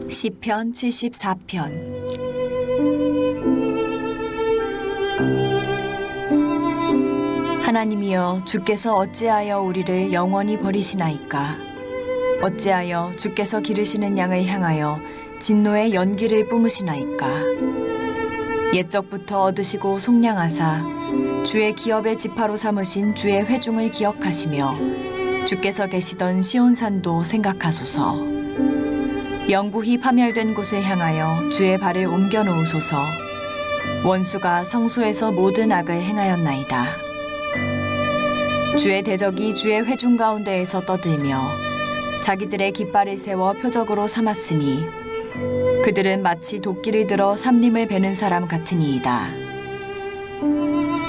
시편 74편. 하나님이여, 주께서 어찌하여 우리를 영원히 버리시나이까? 어찌하여 주께서 기르시는 양을 향하여 진노의 연기를 뿜으시나이까? 옛적부터 얻으시고 속량하사 주의 기업의 지파로 삼으신 주의 회중을 기억하시며 주께서 계시던 시온산도 생각하소서. 영구히 파멸된 곳을 향하여 주의 발을 옮겨 놓으소서. 원수가 성소에서 모든 악을 행하였나이다. 주의 대적이 주의 회중 가운데에서 떠들며 자기들의 깃발을 세워 표적으로 삼았으니 그들은 마치 도끼를 들어 삼림을 베는 사람 같으니이다.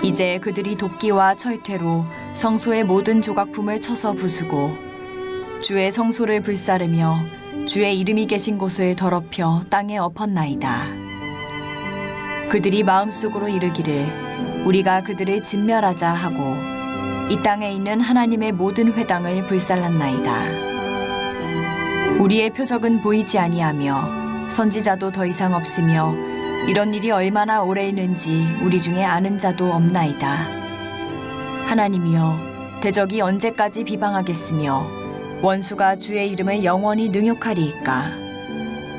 이제 그들이 도끼와 철퇴로 성소의 모든 조각품을 쳐서 부수고 주의 성소를 불사르며 주의 이름이 계신 곳을 더럽혀 땅에 엎었나이다. 그들이 마음속으로 이르기를 우리가 그들을 진멸하자 하고 이 땅에 있는 하나님의 모든 회당을 불살랐나이다. 우리의 표적은 보이지 아니하며 선지자도 더 이상 없으며 이런 일이 얼마나 오래 있는지 우리 중에 아는 자도 없나이다. 하나님이여, 대적이 언제까지 비방하겠으며 원수가 주의 이름을 영원히 능욕하리이까?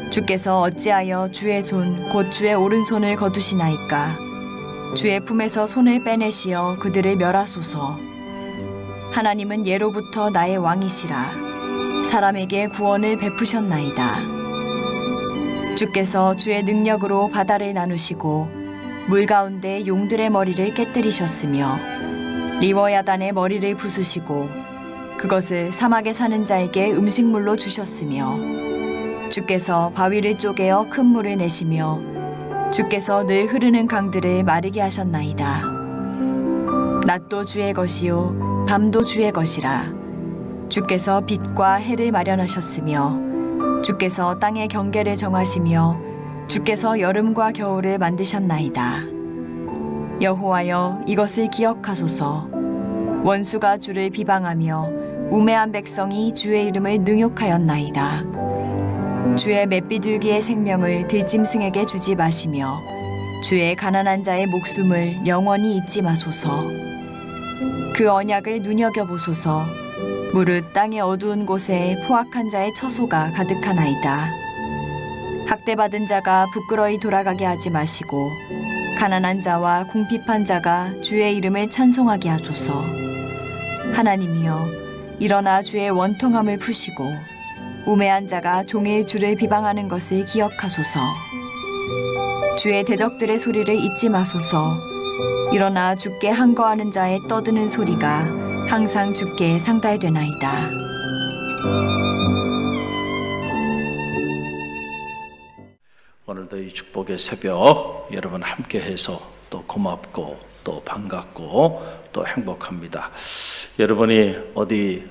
주께서 어찌하여 주의 손 곧 주의 오른손을 거두시나이까? 주의 품에서 손을 빼내시어 그들을 멸하소서. 하나님은 예로부터 나의 왕이시라. 사람에게 구원을 베푸셨나이다. 주께서 주의 능력으로 바다를 나누시고 물 가운데 용들의 머리를 깨뜨리셨으며 리워야단의 머리를 부수시고 그것을 사막에 사는 자에게 음식물로 주셨으며 주께서 바위를 쪼개어 큰 물을 내시며 주께서 늘 흐르는 강들을 마르게 하셨나이다. 낮도 주의 것이요 밤도 주의 것이라. 주께서 빛과 해를 마련하셨으며 주께서 땅의 경계를 정하시며 주께서 여름과 겨울을 만드셨나이다. 여호와여, 이것을 기억하소서. 원수가 주를 비방하며 우매한 백성이 주의 이름을 능욕하였나이다. 주의 맷비둘기의 생명을 들짐승에게 주지 마시며 주의 가난한 자의 목숨을 영원히 잊지 마소서. 그 언약을 눈여겨보소서. 무릇 땅의 어두운 곳에 포악한 자의 처소가 가득하나이다. 학대받은 자가 부끄러이 돌아가게 하지 마시고 가난한 자와 궁핍한 자가 주의 이름을 찬송하게 하소서. 하나님이여, 일어나 주의 원통함을 푸시고 우매한 자가 종일 주를 비방하는 것을 기억하소서. 주의 대적들의 소리를 잊지 마소서. 일어나 주께 항거하는 자의 떠드는 소리가 항상 주께 상달되나이다. 오늘도 이 축복의 새벽 여러분 함께해서 또 고맙고 또 반갑고 또 행복합니다. 여러분이 어디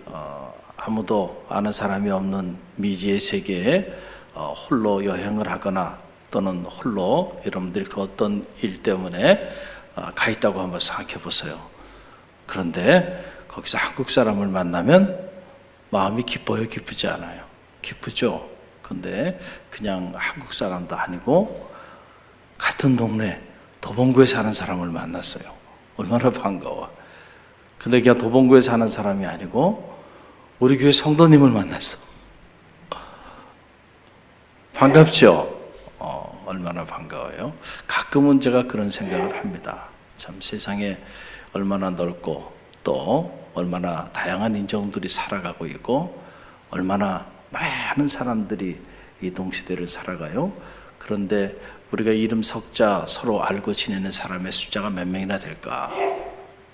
아무도 아는 사람이 없는 미지의 세계에 홀로 여행을 하거나 또는 홀로 여러분들이 그 어떤 일 때문에 가 있다고 한번 생각해 보세요. 그런데 거기서 한국 사람을 만나면 마음이 기뻐요, 기쁘지 않아요? 기쁘죠? 근데 그냥 한국 사람도 아니고 같은 동네 도봉구에 사는 사람을 만났어요. 얼마나 반가워. 근데 그냥 도봉구에 사는 사람이 아니고 우리 교회 성도님을 만났어. 반갑죠? 얼마나 반가워요. 가끔은 제가 그런 생각을 합니다. 참 세상에 얼마나 넓고 또 얼마나 다양한 인종들이 살아가고 있고 얼마나 많은 사람들이 이 동시대를 살아가요. 그런데 우리가 이름 석자 서로 알고 지내는 사람의 숫자가 몇 명이나 될까?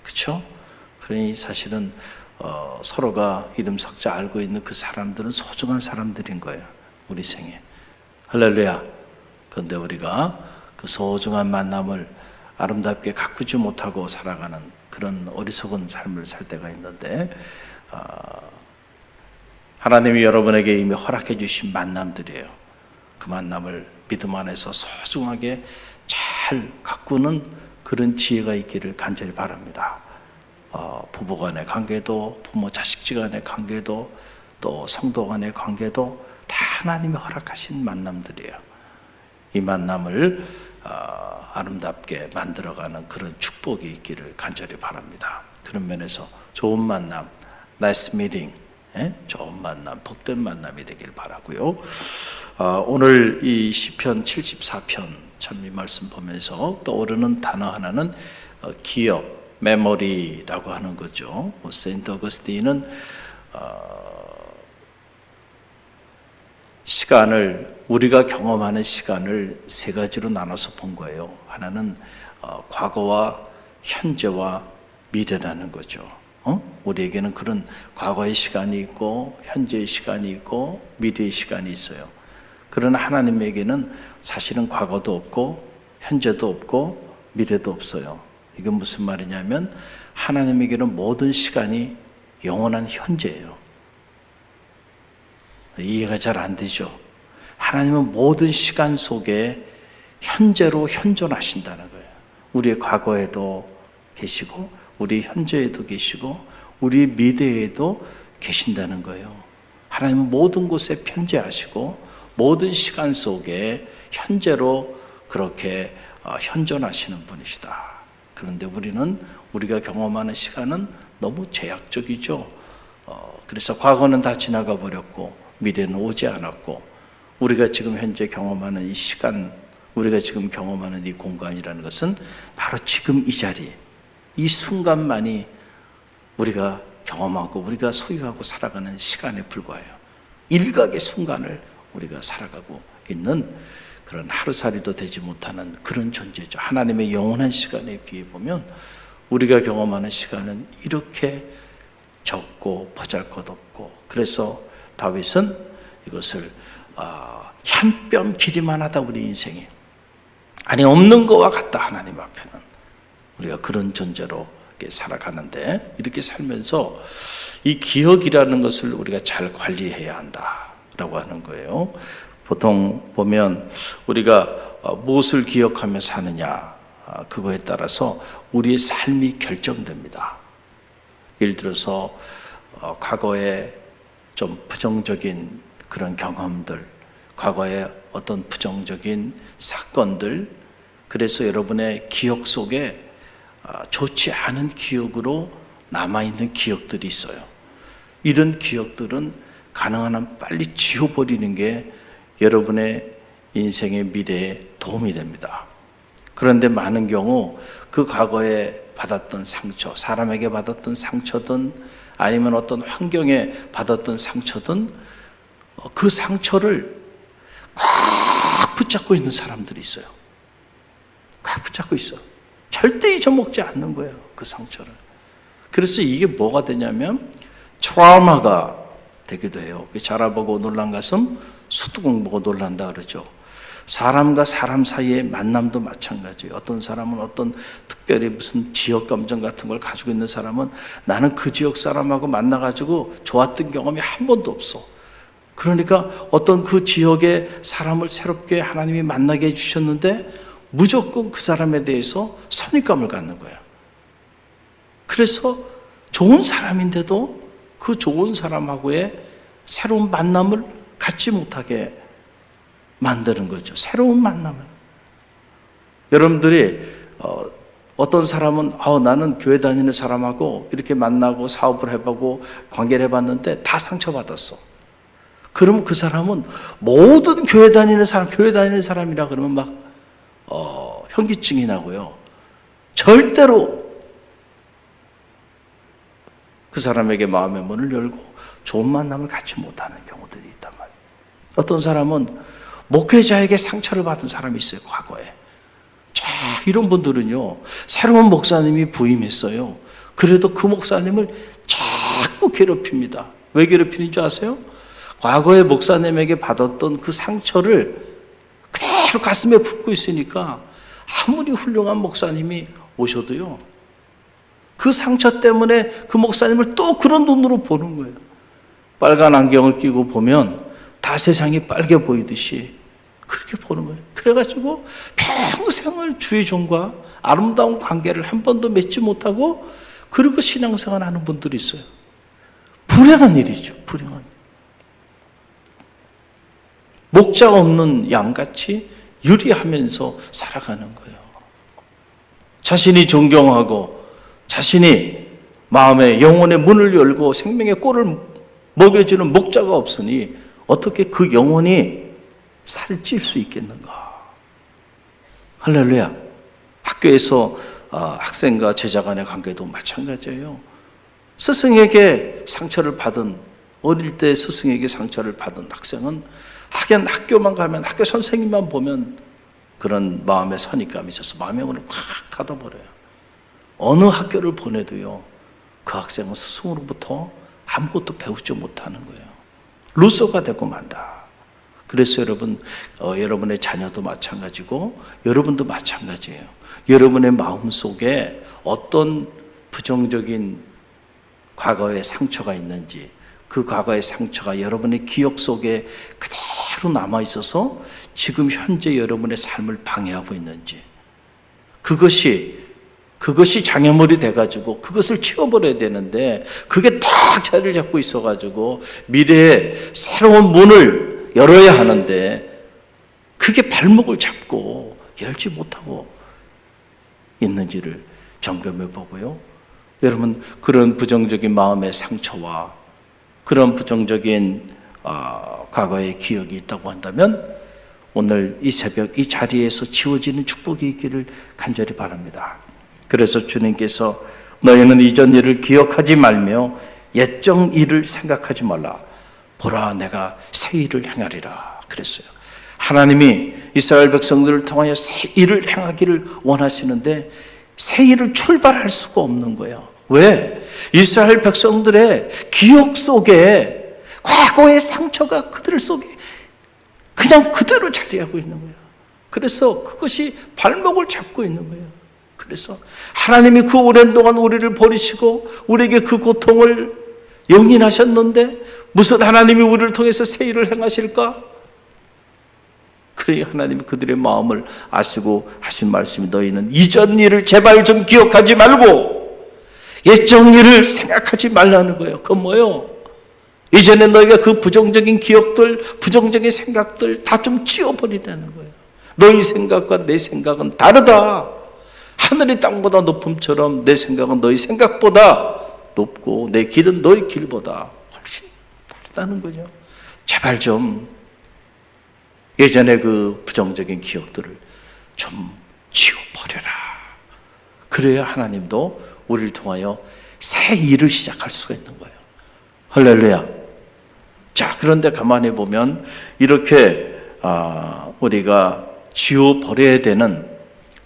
그렇죠? 그러니 사실은 서로가 이름 석자 알고 있는 그 사람들은 소중한 사람들인 거예요. 우리 생에. 할렐루야. 그런데 우리가 그 소중한 만남을 아름답게 가꾸지 못하고 살아가는 그런 어리석은 삶을 살 때가 있는데 하나님이 여러분에게 이미 허락해 주신 만남들이에요. 그 만남을 믿음 안에서 소중하게 잘 가꾸는 그런 지혜가 있기를 간절히 바랍니다. 부부 간의 관계도 부모 자식 간의 관계도 또 성도 간의 관계도 다 하나님이 허락하신 만남들이에요. 이 만남을 아름답게 만들어가는 그런 축복이 있기를 간절히 바랍니다. 그런 면에서 좋은 만남, nice meeting, 좋은 만남, 복된 만남이 되길 바라고요. 오늘 이 시편 74편 참 이 말씀 보면서 떠오르는 단어 하나는 기억, 메모리라고 하는 거죠. 세인트 어거스틴은 시간을, 우리가 경험하는 시간을 세 가지로 나눠서 본 거예요. 하나는 과거와 현재와 미래라는 거죠. 우리에게는 그런 과거의 시간이 있고 현재의 시간이 있고 미래의 시간이 있어요. 그러나 하나님에게는 사실은 과거도 없고 현재도 없고 미래도 없어요. 이건 무슨 말이냐면 하나님에게는 모든 시간이 영원한 현재예요. 이해가 잘 안 되죠? 하나님은 모든 시간 속에 현재로 현존하신다는 거예요. 우리의 과거에도 계시고 우리 현재에도 계시고 우리 미래에도 계신다는 거예요. 하나님은 모든 곳에 편재하시고 모든 시간 속에 현재로 그렇게 현존하시는 분이시다. 그런데 우리는 우리가 경험하는 시간은 너무 제약적이죠. 그래서 과거는 다 지나가 버렸고 미래는 오지 않았고 우리가 지금 현재 경험하는 이 시간, 우리가 지금 경험하는 이 공간이라는 것은 바로 지금 이 자리, 이 순간만이 우리가 경험하고 우리가 소유하고 살아가는 시간에 불과해요. 일각의 순간을 우리가 살아가고 있는 그런 하루살이도 되지 못하는 그런 존재죠. 하나님의 영원한 시간에 비해 보면 우리가 경험하는 시간은 이렇게 적고 보잘것없고, 그래서 다윗은 이것을 한 뼘 길이만 하다 우리 인생이 아니 없는 것과 같다. 하나님 앞에는 우리가 그런 존재로 살아가는데, 이렇게 살면서 이 기억이라는 것을 우리가 잘 관리해야 한다라고 하는 거예요. 보통 보면 우리가 무엇을 기억하며 사느냐, 그거에 따라서 우리의 삶이 결정됩니다. 예를 들어서 과거에 좀 부정적인 그런 경험들, 과거에 어떤 부정적인 사건들, 그래서 여러분의 기억 속에 좋지 않은 기억으로 남아있는 기억들이 있어요. 이런 기억들은 가능한 한 빨리 지워버리는 게 여러분의 인생의 미래에 도움이 됩니다. 그런데 많은 경우 그 과거에 받았던 상처, 사람에게 받았던 상처든 아니면 어떤 환경에 받았던 상처든 그 상처를 꽉 붙잡고 있는 사람들이 있어요. 꽉 붙잡고 있어. 절대 잊어먹지 않는 거예요, 그 상처를. 그래서 이게 뭐가 되냐면 트라우마가 되기도 해요. 자라보고 놀란 가슴 소뚜껑 보고 놀란다 그러죠. 사람과 사람 사이의 만남도 마찬가지예요. 어떤 사람은 어떤 특별히 무슨 지역 감정 같은 걸 가지고 있는 사람은 나는 그 지역 사람하고 만나가지고 좋았던 경험이 한 번도 없어. 그러니까 어떤 그 지역의 사람을 새롭게 하나님이 만나게 해주셨는데 무조건 그 사람에 대해서 선입감을 갖는 거야. 그래서 좋은 사람인데도 그 좋은 사람하고의 새로운 만남을 갖지 못하게 만드는 거죠. 새로운 만남을. 여러분들이 어떤 사람은 나는 교회 다니는 사람하고 이렇게 만나고 사업을 해보고 관계를 해봤는데 다 상처받았어. 그러면 그 사람은 모든 교회 다니는 사람이라 그러면 막 현기증이 나고요. 절대로 그 사람에게 마음의 문을 열고 좋은 만남을 갖지 못하는 경우들이 있단 말이에요. 어떤 사람은 목회자에게 상처를 받은 사람이 있어요, 과거에. 자, 이런 분들은요, 새로운 목사님이 부임했어요. 그래도 그 목사님을 자꾸 괴롭힙니다. 왜 괴롭히는 줄 아세요? 과거에 목사님에게 받았던 그 상처를 그대로 가슴에 품고 있으니까 아무리 훌륭한 목사님이 오셔도요, 그 상처 때문에 그 목사님을 또 그런 눈으로 보는 거예요. 빨간 안경을 끼고 보면 다 세상이 빨개 보이듯이 그렇게 보는 거예요. 그래가지고 평생을 주의 종과 아름다운 관계를 한 번도 맺지 못하고 그리고 신앙생활 하는 분들이 있어요. 불행한 일이죠. 불행한 일. 목자 없는 양같이 유리하면서 살아가는 거예요. 자신이 존경하고 자신이 마음의 영혼의 문을 열고 생명의 꼴을 먹여주는 목자가 없으니 어떻게 그 영혼이 살찔 수 있겠는가? 할렐루야. 학교에서 학생과 제자 간의 관계도 마찬가지예요. 스승에게 상처를 받은, 어릴 때 스승에게 상처를 받은 학생은 하긴 학교만 가면, 학교 선생님만 보면 그런 마음의 선입감이 있어서 마음의 문을 꽉 닫아버려요. 어느 학교를 보내도요, 그 학생은 스승으로부터 아무것도 배우지 못하는 거예요. 루소가 되고 만다. 그래서 여러분, 여러분의 자녀도 마찬가지고 여러분도 마찬가지예요. 여러분의 마음속에 어떤 부정적인 과거의 상처가 있는지, 그 과거의 상처가 여러분의 기억 속에 그대로 남아있어서 지금 현재 여러분의 삶을 방해하고 있는지, 그것이 장애물이 돼가지고 그것을 치워버려야 되는데 그게 딱 자리를 잡고 있어가지고 미래에 새로운 문을 열어야 하는데 그게 발목을 잡고 열지 못하고 있는지를 점검해 보고요. 여러분, 그런 부정적인 마음의 상처와 그런 부정적인 과거의 기억이 있다고 한다면 오늘 이 새벽 이 자리에서 지워지는 축복이 있기를 간절히 바랍니다. 그래서 주님께서 너희는 이전 일을 기억하지 말며 옛적 일을 생각하지 말라. 보라, 내가 새 일을 행하리라 그랬어요. 하나님이 이스라엘 백성들을 통하여 새 일을 행하기를 원하시는데 새 일을 출발할 수가 없는 거예요. 왜? 이스라엘 백성들의 기억 속에 과거의 상처가 그들 속에 그냥 그대로 자리하고 있는 거예요. 그래서 그것이 발목을 잡고 있는 거예요. 그래서 하나님이 그 오랜 동안 우리를 버리시고 우리에게 그 고통을 용인하셨는데 무슨 하나님이 우리를 통해서 새 일을 행하실까? 그래, 하나님이 그들의 마음을 아시고 하신 말씀이 너희는 이전 일을 제발 좀 기억하지 말고 옛적 일을 생각하지 말라는 거예요. 그건 뭐예요? 이전에 너희가 그 부정적인 기억들, 부정적인 생각들 다 좀 지워버리라는 거예요. 너희 생각과 내 생각은 다르다. 하늘이 땅보다 높음처럼 내 생각은 너희 생각보다 높고 내 길은 너희 길보다 훨씬 다르다는 거죠. 제발 좀 예전에 그 부정적인 기억들을 좀 지워버려라. 그래야 하나님도 우리를 통하여 새 일을 시작할 수가 있는 거예요. 할렐루야. 자, 그런데 가만히 보면 이렇게 우리가 지워버려야 되는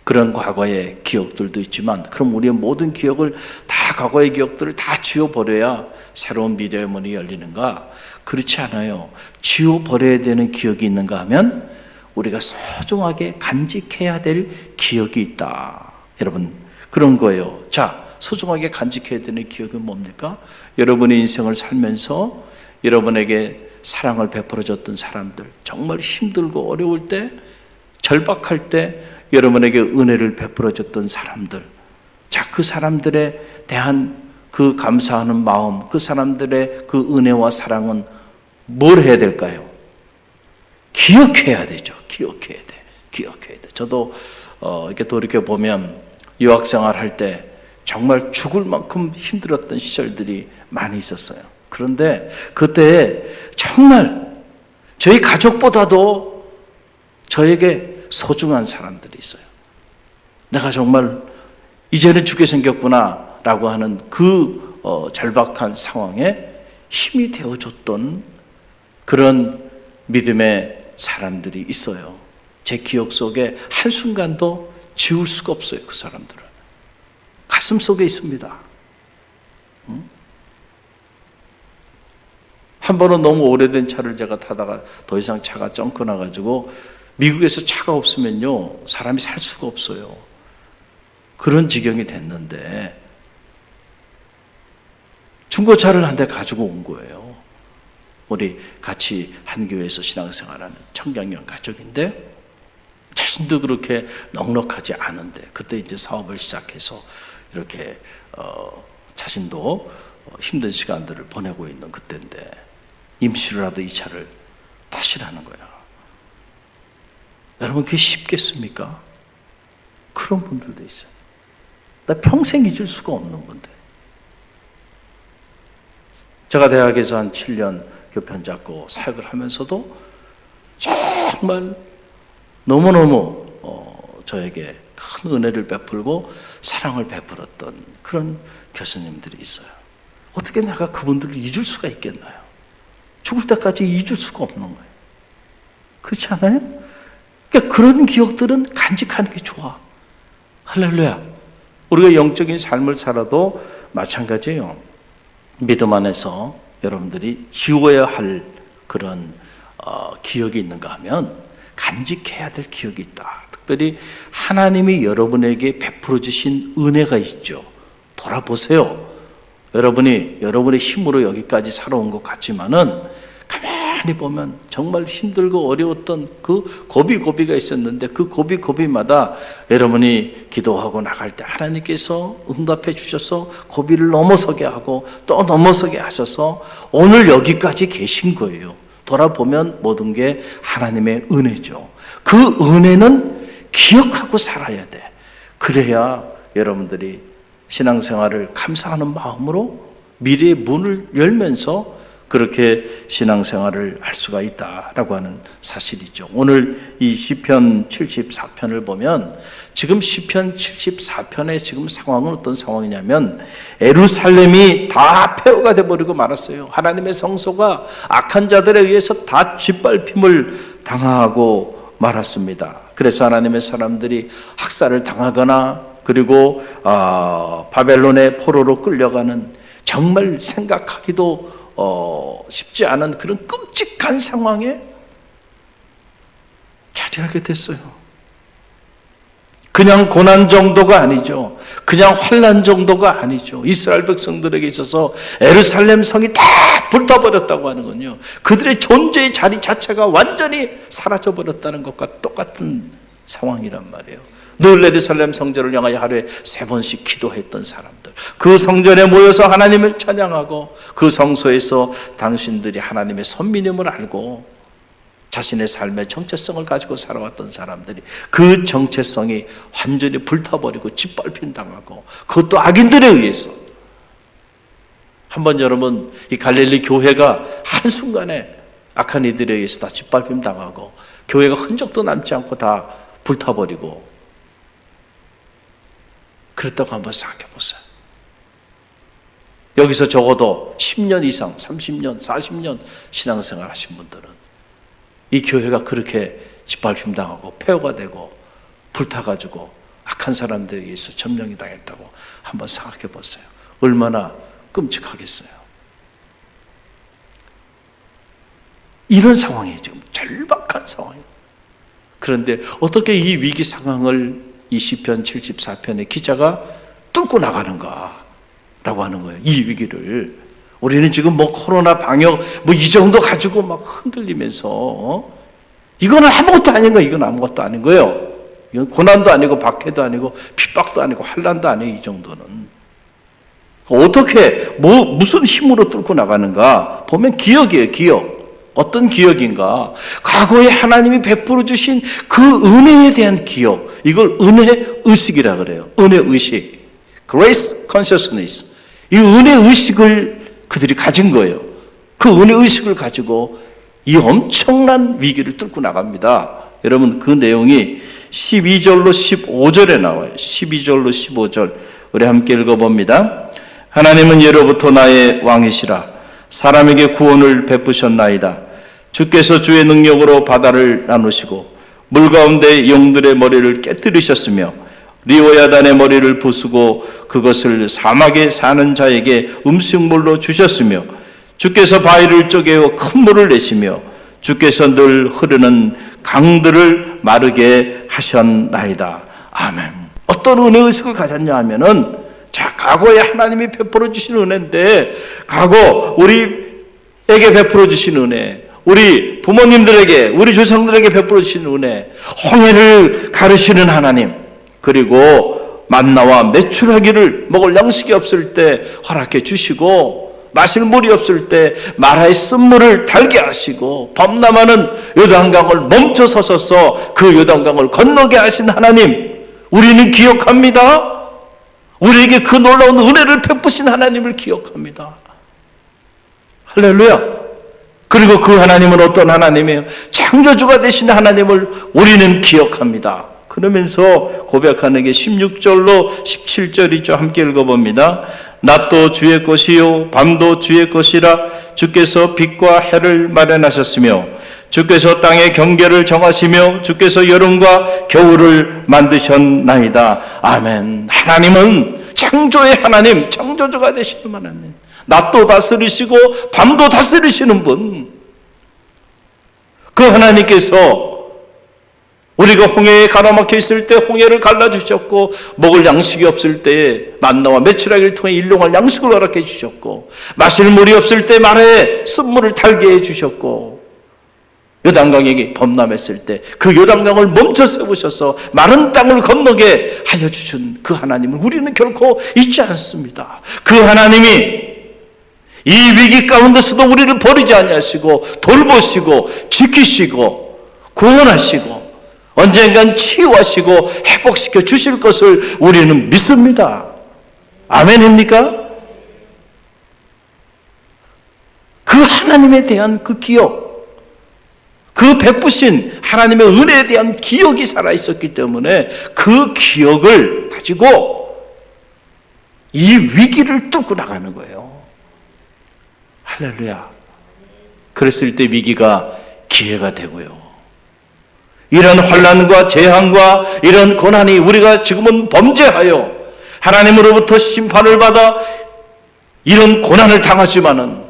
그런 과거의 기억들도 있지만, 그럼 우리의 모든 기억을 다, 과거의 기억들을 다 지워버려야 새로운 미래의 문이 열리는가? 그렇지 않아요. 지워버려야 되는 기억이 있는가 하면 우리가 소중하게 간직해야 될 기억이 있다. 여러분, 그런 거예요. 자, 소중하게 간직해야 되는 기억은 뭡니까? 여러분의 인생을 살면서 여러분에게 사랑을 베풀어줬던 사람들, 정말 힘들고 어려울 때, 절박할 때 여러분에게 은혜를 베풀어줬던 사람들, 자, 그 사람들에 대한 그 감사하는 마음, 그 사람들의 그 은혜와 사랑은 뭘 해야 될까요? 기억해야 되죠. 기억해야 돼. 저도 이렇게 돌이켜보면 유학생활 할 때 정말 죽을 만큼 힘들었던 시절들이 많이 있었어요. 그런데 그때 정말 저희 가족보다도 저에게 소중한 사람들이 있어요. 내가 정말 이제는 죽게 생겼구나 라고 하는 그 절박한 상황에 힘이 되어줬던 그런 믿음의 사람들이 있어요. 제 기억 속에 한순간도 지울 수가 없어요. 그 사람들은 가슴 속에 있습니다. 한 번은 너무 오래된 차를 제가 타다가 더 이상 차가 쩡크 나가지고, 미국에서 차가 없으면요 사람이 살 수가 없어요. 그런 지경이 됐는데 중고차를 한 대 가지고 온 거예요. 우리 같이 한 교회에서 신앙생활하는 청량년 가족인데, 자신도 그렇게 넉넉하지 않은데 그때 이제 사업을 시작해서 이렇게 자신도 힘든 시간들을 보내고 있는 그때인데 임시로라도 이 차를 타시라는 거야. 여러분 그게 쉽겠습니까? 그런 분들도 있어요. 나 평생 잊을 수가 없는 분들. 제가 대학에서 한 7년 교편 잡고 사역을 하면서도 정말 너무너무 저에게 큰 은혜를 베풀고 사랑을 베풀었던 그런 교수님들이 있어요. 어떻게 내가 그분들을 잊을 수가 있겠나요? 죽을 때까지 잊을 수가 없는 거예요. 그렇지 않아요? 그러니까 그런 기억들은 간직하는 게 좋아. 할렐루야. 우리가 영적인 삶을 살아도 마찬가지예요. 믿음 안에서 여러분들이 지워야 할 그런 기억이 있는가 하면 간직해야 될 기억이 있다. 특별히 하나님이 여러분에게 베풀어 주신 은혜가 있죠. 돌아보세요. 여러분이 여러분의 힘으로 여기까지 살아온 것 같지만은 가만히 보면 정말 힘들고 어려웠던 그 고비가 있었는데 그 고비마다 여러분이 기도하고 나갈 때 하나님께서 응답해 주셔서 고비를 넘어서게 하고 또 넘어서게 하셔서 오늘 여기까지 계신 거예요. 돌아보면 모든 게 하나님의 은혜죠. 그 은혜는 기억하고 살아야 돼. 그래야 여러분들이 신앙생활을 감사하는 마음으로 미래의 문을 열면서 그렇게 신앙생활을 할 수가 있다라고 하는 사실이죠. 오늘 이 시편 74편을 보면 지금 시편 74편의 지금 상황은 어떤 상황이냐면 예루살렘이 다 폐허가 돼버리고 말았어요. 하나님의 성소가 악한 자들에 의해서 다 짓밟힘을 당하고 말았습니다. 그래서 하나님의 사람들이 학살을 당하거나 그리고 바벨론의 포로로 끌려가는 정말 생각하기도 쉽지 않은 그런 끔찍한 상황에 자리하게 됐어요. 그냥 고난 정도가 아니죠. 그냥 환난 정도가 아니죠. 이스라엘 백성들에게 있어서 예루살렘 성이 다 불타버렸다고 하는 건요. 그들의 존재의 자리 자체가 완전히 사라져버렸다는 것과 똑같은 상황이란 말이에요. 늘 예루살렘 성전을 향하여 하루에 3번씩 기도했던 사람들, 그 성전에 모여서 하나님을 찬양하고 그 성소에서 당신들이 하나님의 선민임을 알고 자신의 삶의 정체성을 가지고 살아왔던 사람들이 그 정체성이 완전히 불타버리고 짓밟힘 당하고 그것도 악인들에 의해서. 한번 여러분 이 갈릴리 교회가 한순간에 악한 이들에 의해서 다 짓밟힘 당하고 교회가 흔적도 남지 않고 다 불타버리고 그랬다고 한번 생각해 보세요. 여기서 적어도 10년 이상, 30년, 40년 신앙생활 하신 분들은 이 교회가 그렇게 짓밟힘 당하고 폐허가 되고 불타가지고 악한 사람들에 의해서 점령이 당했다고 한번 생각해 보세요. 얼마나 끔찍하겠어요. 이런 상황이에요. 지금 절박한 상황이에요. 그런데 어떻게 이 위기 상황을 이 시편 74편의 기자가 뚫고 나가는가 라고 하는 거예요. 이 위기를. 우리는 지금 코로나 방역 이 정도 가지고 막 흔들리면서 이거는 아무것도 아닌 거예요. 이건 아무것도 아닌 거예요. 이건 고난도 아니고 박해도 아니고 핍박도 아니고 환난도 아니에요. 이 정도는. 어떻게 무슨 힘으로 뚫고 나가는가 보면 기억이에요. 기억. 어떤 기억인가? 과거에 하나님이 베풀어 주신 그 은혜에 대한 기억. 이걸 은혜 의식이라 그래요. 은혜 의식. Grace consciousness. 이 은혜 의식을 그들이 가진 거예요. 그 은혜 의식을 가지고 이 엄청난 위기를 뚫고 나갑니다. 여러분 그 내용이 12절로 15절에 나와요. 12절로 15절 우리 함께 읽어봅니다. 하나님은 예로부터 나의 왕이시라. 사람에게 구원을 베푸셨나이다. 주께서 주의 능력으로 바다를 나누시고 물 가운데 용들의 머리를 깨뜨리셨으며 리오야단의 머리를 부수고 그것을 사막에 사는 자에게 음식물로 주셨으며 주께서 바위를 쪼개어 큰 물을 내시며 주께서 늘 흐르는 강들을 마르게 하셨나이다. 아멘. 어떤 은혜의식을 가졌냐 하면은 자, 과거에 하나님이 베풀어 주신 은혜인데 과거 우리에게 베풀어 주신 은혜, 우리 부모님들에게, 우리 조상들에게 베풀어 주신 은혜, 홍해를 가르시는 하나님, 그리고 만나와 메추라기를 먹을 양식이 없을 때 허락해 주시고 마실 물이 없을 때 마라의 쓴물을 달게 하시고 범람하는 요단강을 멈춰서서 그 요단강을 건너게 하신 하나님, 우리는 기억합니다. 우리에게 그 놀라운 은혜를 베푸신 하나님을 기억합니다. 할렐루야. 그리고 그 하나님은 어떤 하나님이에요? 창조주가 되신 하나님을 우리는 기억합니다. 그러면서 고백하는 게 16절로 17절이죠. 함께 읽어봅니다. 낮도 주의 것이요 밤도 주의 것이라. 주께서 빛과 해를 마련하셨으며 주께서 땅의 경계를 정하시며 주께서 여름과 겨울을 만드셨나이다. 아멘. 하나님은 창조의 하나님, 창조주가 되시는 하나님, 낮도 다스리시고 밤도 다스리시는 분, 그 하나님께서 우리가 홍해에 가로막혀 있을 때 홍해를 갈라주셨고, 먹을 양식이 없을 때 만나와 메추라기를 통해 일용할 양식을 허락해 주셨고, 마실 물이 없을 때 마라에 쓴물을 달게 해주셨고, 요단강에게 범람했을 때 그 요단강을 멈춰 세우셔서 마른 땅을 건너게 하여 주신 그 하나님을 우리는 결코 잊지 않습니다. 그 하나님이 이 위기 가운데서도 우리를 버리지 아니하시고 돌보시고 지키시고 구원하시고 언젠간 치유하시고 회복시켜 주실 것을 우리는 믿습니다. 아멘입니까? 그 하나님에 대한 그 기억, 그 베푸신 하나님의 은혜에 대한 기억이 살아있었기 때문에 그 기억을 가지고 이 위기를 뚫고 나가는 거예요. 할렐루야. 그랬을 때 위기가 기회가 되고요. 이런 환난과 재앙과 이런 고난이 우리가 지금은 범죄하여 하나님으로부터 심판을 받아 이런 고난을 당하지만은,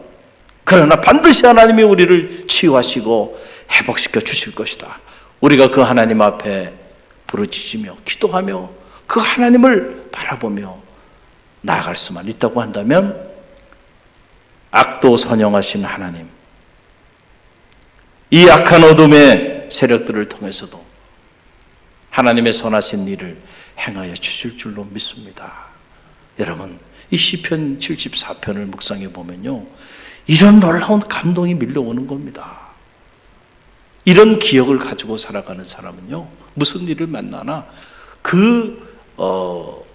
그러나 반드시 하나님이 우리를 치유하시고 회복시켜 주실 것이다. 우리가 그 하나님 앞에 부르짖으며 기도하며 그 하나님을 바라보며 나아갈 수만 있다고 한다면, 악도 선영하신 하나님, 이 악한 어둠의 세력들을 통해서도 하나님의 선하신 일을 행하여 주실 줄로 믿습니다. 여러분, 이 시편 74편을 묵상해 보면요, 이런 놀라운 감동이 밀려오는 겁니다. 이런 기억을 가지고 살아가는 사람은요, 무슨 일을 만나나 그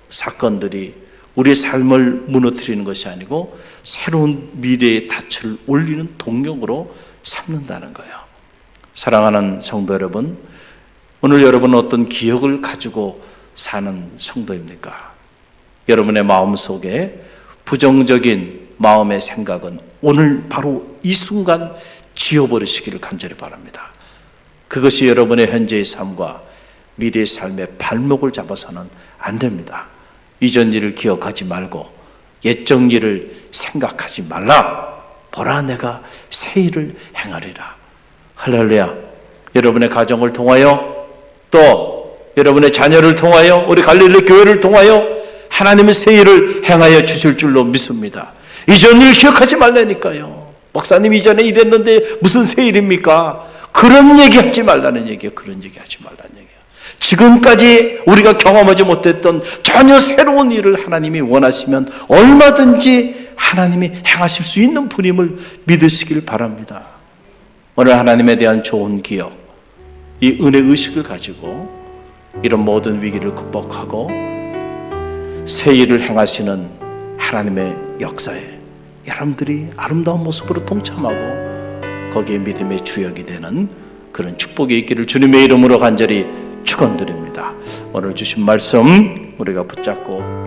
사건들이 우리의 삶을 무너뜨리는 것이 아니고 새로운 미래의 닻을 올리는 동력으로 삼는다는 거예요. 사랑하는 성도 여러분, 오늘 여러분은 어떤 기억을 가지고 사는 성도입니까? 여러분의 마음속에 부정적인 마음의 생각은 오늘 바로 이 순간 지워버리시기를 간절히 바랍니다. 그것이 여러분의 현재의 삶과 미래의 삶의 발목을 잡아서는 안 됩니다. 이전 일을 기억하지 말고 옛적 일을 생각하지 말라. 보라, 내가 새 일을 행하리라. 할렐루야. 여러분의 가정을 통하여, 또 여러분의 자녀를 통하여, 우리 갈릴리 교회를 통하여 하나님의 새 일을 행하여 주실 줄로 믿습니다. 이전 일 기억하지 말라니까요. 목사님 이전에 이랬는데 무슨 새 일입니까? 그런 얘기하지 말라는 얘기예요. 그런 얘기하지 말라는 얘기예요. 지금까지 우리가 경험하지 못했던 전혀 새로운 일을 하나님이 원하시면 얼마든지 하나님이 행하실 수 있는 분임을 믿으시길 바랍니다. 오늘 하나님에 대한 좋은 기억, 이 은혜 의식을 가지고 이런 모든 위기를 극복하고 새 일을 행하시는 하나님의 역사에 여러분들이 아름다운 모습으로 동참하고 거기에 믿음의 주역이 되는 그런 축복이 있기를 주님의 이름으로 간절히 축원드립니다. 오늘 주신 말씀 우리가 붙잡고